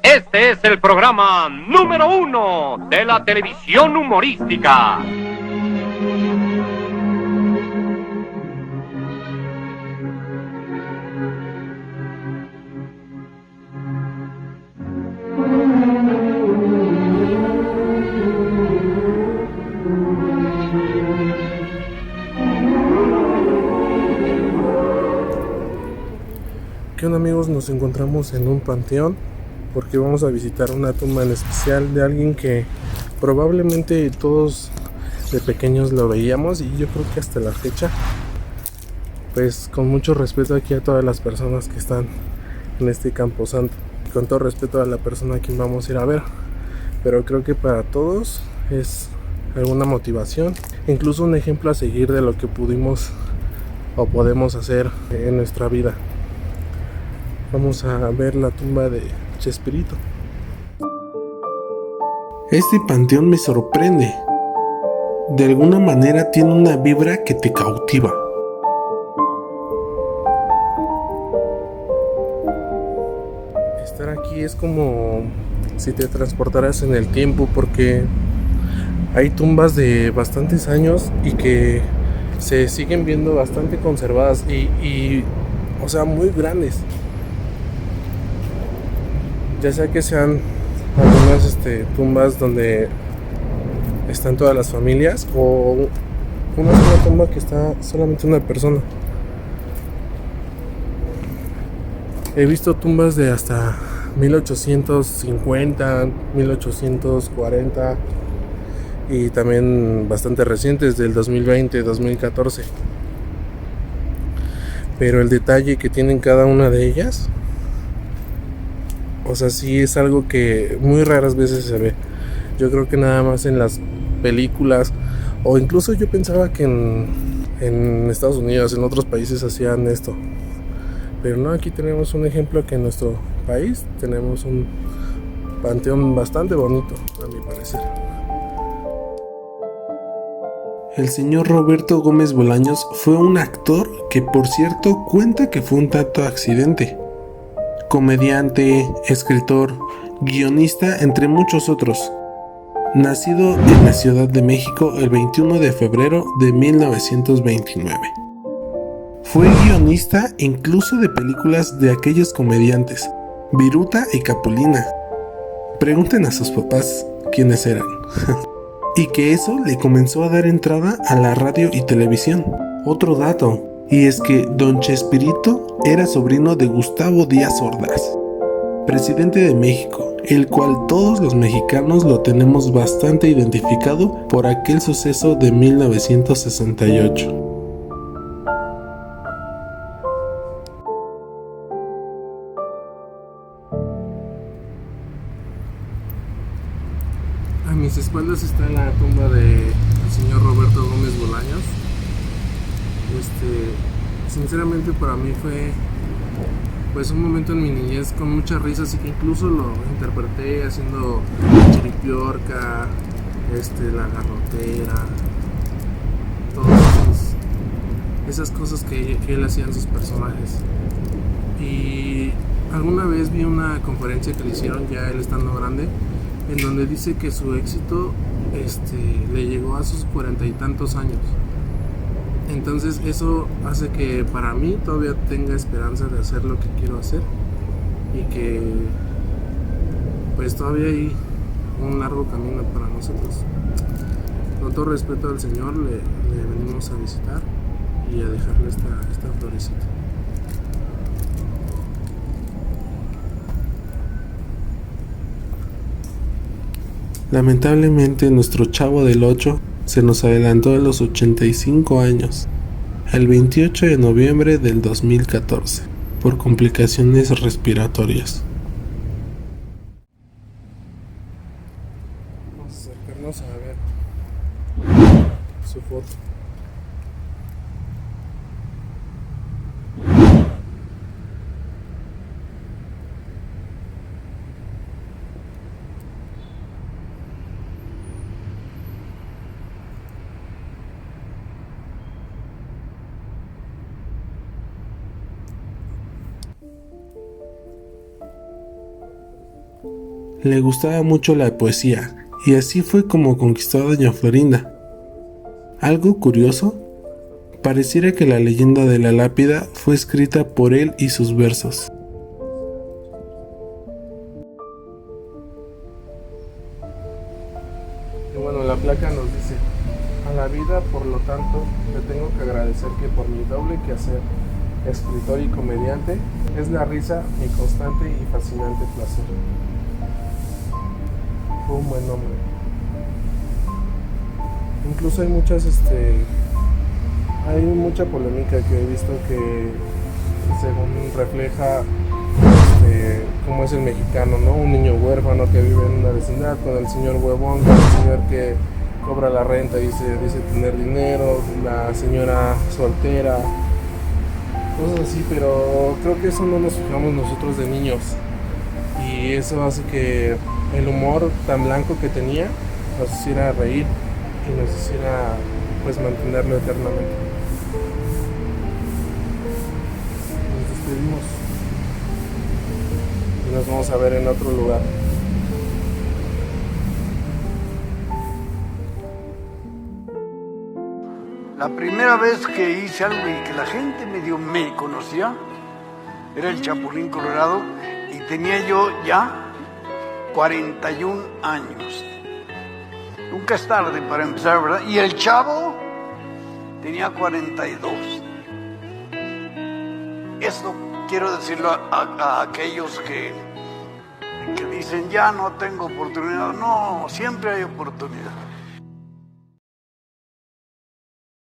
Este es el programa número 1 de la televisión humorística. ¿Qué onda, amigos? Nos encontramos en un panteón porque vamos a visitar una tumba en especial de alguien que probablemente todos de pequeños lo veíamos, y yo creo que hasta la fecha, pues con mucho respeto aquí a todas las personas que están en este camposanto, con todo respeto a la persona a quien vamos a ir a ver, pero creo que para todos es alguna motivación, incluso un ejemplo a seguir de lo que pudimos o podemos hacer en nuestra vida. Vamos a ver la tumba de Chespirito. Este panteón me sorprende. De alguna manera tiene una vibra que te cautiva. Estar aquí es como si te transportaras en el tiempo, porque hay tumbas de bastantes años y que se siguen viendo bastante conservadas y o sea, muy grandes. Ya sea que sean algunas tumbas donde están todas las familias, o una sola tumba que está solamente una persona. He visto tumbas de hasta 1850, 1840 y también bastante recientes, del 2020, 2014. Pero el detalle que tienen cada una de ellas, o sea, sí es algo que muy raras veces se ve. Yo creo que nada más en las películas, o incluso yo pensaba que en Estados Unidos, en otros países hacían esto. Pero no, aquí tenemos un ejemplo que en nuestro país tenemos un panteón bastante bonito, a mi parecer. El señor Roberto Gómez Bolaños fue un actor que, por cierto, cuenta que fue un tanto accidente. Comediante, escritor, guionista, entre muchos otros. Nacido en la Ciudad de México el 21 de febrero de 1929. Fue guionista incluso de películas de aquellos comediantes, Viruta y Capulina. Pregunten a sus papás quiénes eran. Y que eso le comenzó a dar entrada a la radio y televisión. Otro dato, y es que Don Chespirito era sobrino de Gustavo Díaz Ordaz, presidente de México, el cual todos los mexicanos lo tenemos bastante identificado por aquel suceso de 1968. A mis espaldas está la tumba del señor Roberto Gómez Bolaños. Sinceramente para mí fue pues un momento en mi niñez con muchas risas, y que incluso lo interpreté haciendo Chiripiorca, la garrotera, todas esas cosas que él hacía en sus personajes. Y alguna vez vi una conferencia que le hicieron ya él estando grande, en donde dice que su éxito le llegó a sus 40 y tantos años. Entonces eso hace que para mí todavía tenga esperanza de hacer lo que quiero hacer, y que pues todavía hay un largo camino para nosotros. Con todo respeto al Señor, le venimos a visitar y a dejarle esta florecita. Lamentablemente nuestro Chavo del 8 se nos adelantó a los 85 años, el 28 de noviembre del 2014, por complicaciones respiratorias. Vamos a acercarnos a ver su foto. Le gustaba mucho la poesía y así fue como conquistó a doña Florinda. Algo curioso, pareciera que la leyenda de la lápida fue escrita por él y sus versos. Y bueno, la placa nos dice: a la vida, por lo tanto, le tengo que agradecer que por mi doble quehacer, escritor y comediante, es la risa mi constante y fascinante placer. Fue un buen nombre. Incluso hay hay mucha polémica que he visto que según refleja cómo es el mexicano, ¿no? Un niño huérfano que vive en una vecindad con el señor huevón, con el señor que cobra la renta y dice tener dinero, la señora soltera, cosas así, pero creo que eso no nos fijamos nosotros de niños, y eso hace que el humor tan blanco que tenía nos hiciera reír y nos hiciera pues mantenerlo eternamente. Nos despedimos y nos vamos a ver en otro lugar. La primera vez que hice algo y que la gente medio me conocía era el Chapulín Colorado, y tenía yo ya 41 años. Nunca es tarde para empezar, ¿verdad? Y el Chavo tenía 42. Esto quiero decirlo a aquellos que dicen ya no tengo oportunidad. No, siempre hay oportunidad.